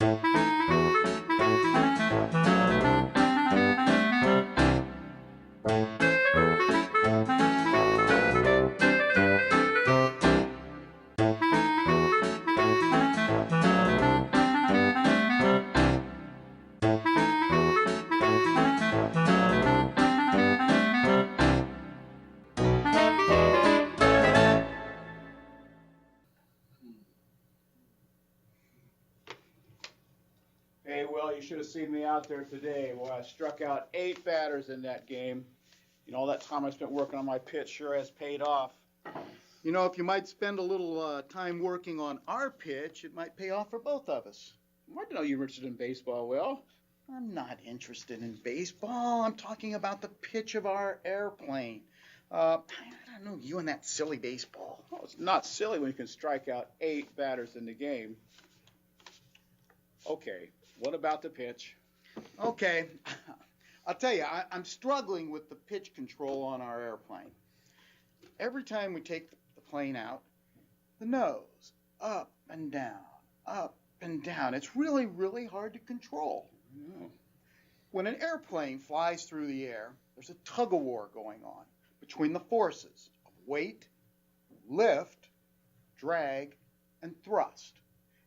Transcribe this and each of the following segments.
Hey, Will, you should have seen me out there today. Well, I struck out 8 batters in that game. All that time I spent working on my pitch sure has paid off. If you might spend a little time working on our pitch, it might pay off for both of us. I didn't know you were interested in baseball, Will. I'm not interested in baseball. I'm talking about the pitch of our airplane. I don't know, you and that silly baseball. Well, it's not silly when you can strike out 8 batters in the game. Okay, what about the pitch? Okay, I'll tell you, I'm struggling with the pitch control on our airplane. Every time we take the plane out, the nose, up and down, up and down. It's really, really hard to control. When an airplane flies through the air, there's a tug-of-war going on between the forces of weight, lift, drag, and thrust.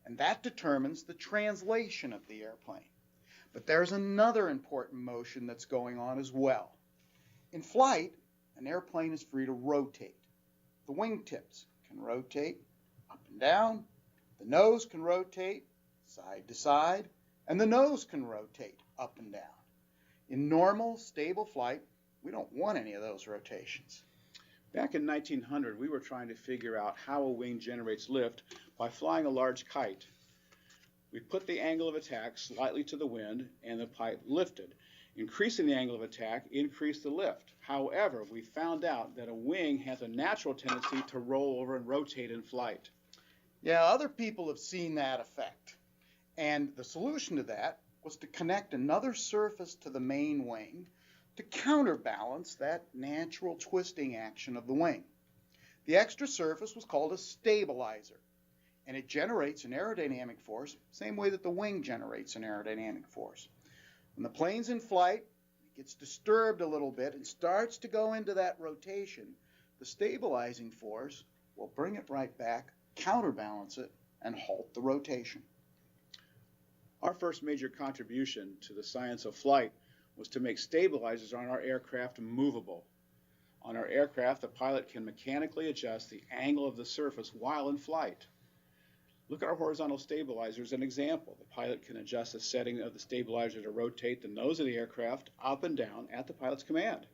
And that determines the translation of the airplane. But there's another important motion that's going on as well. In flight, an airplane is free to rotate. The wingtips can rotate up and down, the nose can rotate side to side, and the nose can rotate up and down. In normal, stable flight, we don't want any of those rotations. Back in 1900, we were trying to figure out how a wing generates lift by flying a large kite. We put the angle of attack slightly to the wind, and the kite lifted. Increasing the angle of attack increased the lift. However, we found out that a wing has a natural tendency to roll over and rotate in flight. Yeah, other people have seen that effect. And the solution to that was to connect another surface to the main wing to counterbalance that natural twisting action of the wing. The extra surface was called a stabilizer, and it generates an aerodynamic force, same way that the wing generates an aerodynamic force. When the plane's in flight, it gets disturbed a little bit and starts to go into that rotation, the stabilizing force will bring it right back, counterbalance it, and halt the rotation. Our first major contribution to the science of flight was to make stabilizers on our aircraft movable. On our aircraft, the pilot can mechanically adjust the angle of the surface while in flight. Look at our horizontal stabilizer as an example. The pilot can adjust the setting of the stabilizer to rotate the nose of the aircraft up and down at the pilot's command.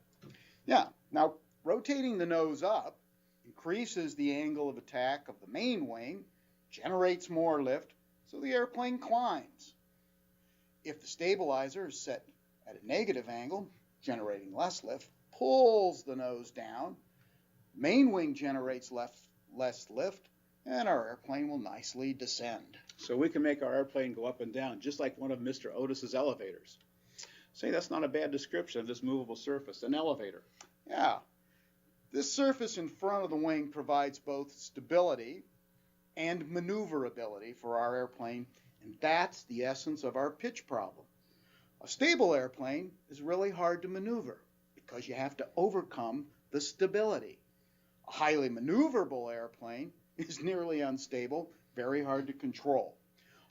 Yeah, now rotating the nose up increases the angle of attack of the main wing, generates more lift, so the airplane climbs. If the stabilizer is set at a negative angle, generating less lift, pulls the nose down, main wing generates less lift, and our airplane will nicely descend. So we can make our airplane go up and down, just like one of Mr. Otis's elevators. Say, that's not a bad description of this movable surface, an elevator. Yeah. This surface in front of the wing provides both stability and maneuverability for our airplane, and that's the essence of our pitch problem. A stable airplane is really hard to maneuver because you have to overcome the stability. A highly maneuverable airplane is nearly unstable, very hard to control.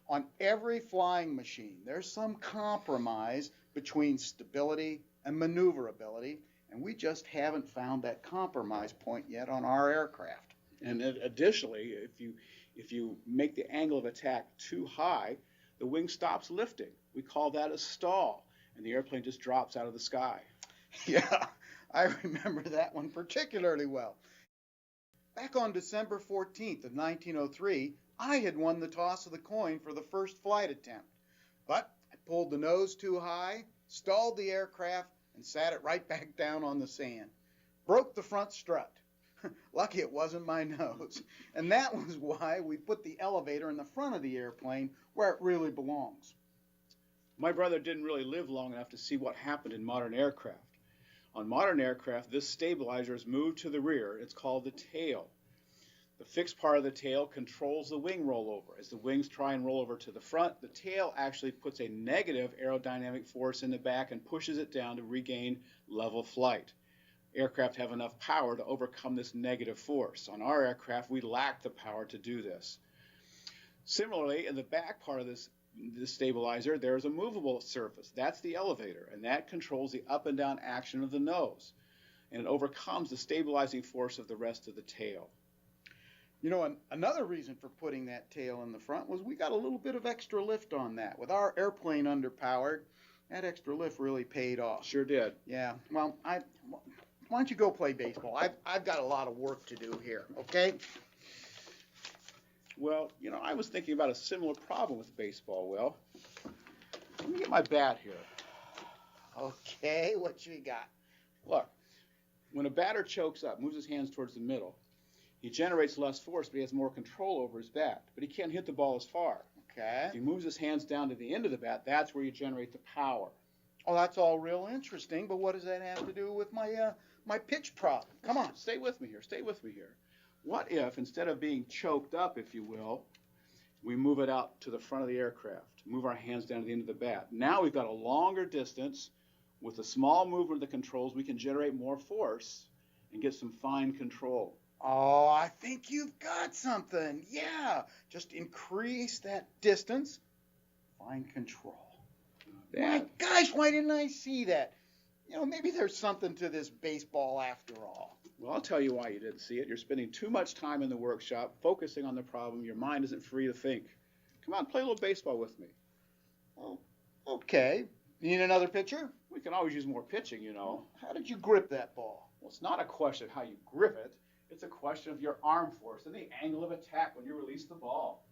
On every flying machine, there's some compromise between stability and maneuverability, and we just haven't found that compromise point yet on our aircraft. And additionally, if you make the angle of attack too high, the wing stops lifting. We call that a stall, and the airplane just drops out of the sky. Yeah, I remember that one particularly well. Back on December 14th of 1903, I had won the toss of the coin for the first flight attempt. But I pulled the nose too high, stalled the aircraft, and sat it right back down on the sand. Broke the front strut. Lucky it wasn't my nose. And that was why we put the elevator in the front of the airplane where it really belongs. My brother didn't really live long enough to see what happened in modern aircraft. On modern aircraft, this stabilizer is moved to the rear. It's called the tail. The fixed part of the tail controls the wing rollover. As the wings try and roll over to the front, the tail actually puts a negative aerodynamic force in the back and pushes it down to regain level flight. Aircraft have enough power to overcome this negative force. On our aircraft, we lack the power to do this. Similarly, in the back part of this stabilizer, there is a movable surface. That's the elevator, and that controls the up and down action of the nose, and it overcomes the stabilizing force of the rest of the tail. You know, another reason for putting that tail in the front was we got a little bit of extra lift on that. With our airplane underpowered, that extra lift really paid off. Sure did. Yeah. Well, why don't you go play baseball? I've got a lot of work to do here, okay? Well, you know, I was thinking about a similar problem with baseball, Will. Let me get my bat here. Okay, what you got? Look, when a batter chokes up, moves his hands towards the middle, he generates less force, but he has more control over his bat. But he can't hit the ball as far. Okay. If he moves his hands down to the end of the bat, that's where you generate the power. Oh, that's all real interesting, but what does that have to do with my pitch problem? Come on. Stay with me here. Stay with me here. What if, instead of being choked up, if you will, we move it out to the front of the aircraft, move our hands down to the end of the bat? Now we've got a longer distance. With a small movement of the controls, we can generate more force and get some fine control. Oh, I think you've got something. Yeah, just increase that distance, fine control. My gosh, why didn't I see that? You know, maybe there's something to this baseball after all. Well, I'll tell you why you didn't see it. You're spending too much time in the workshop focusing on the problem. Your mind isn't free to think. Come on, play a little baseball with me. Oh, okay. You need another pitcher? We can always use more pitching, you know. How did you grip that ball? Well, it's not a question of how you grip it. It's a question of your arm force and the angle of attack when you release the ball.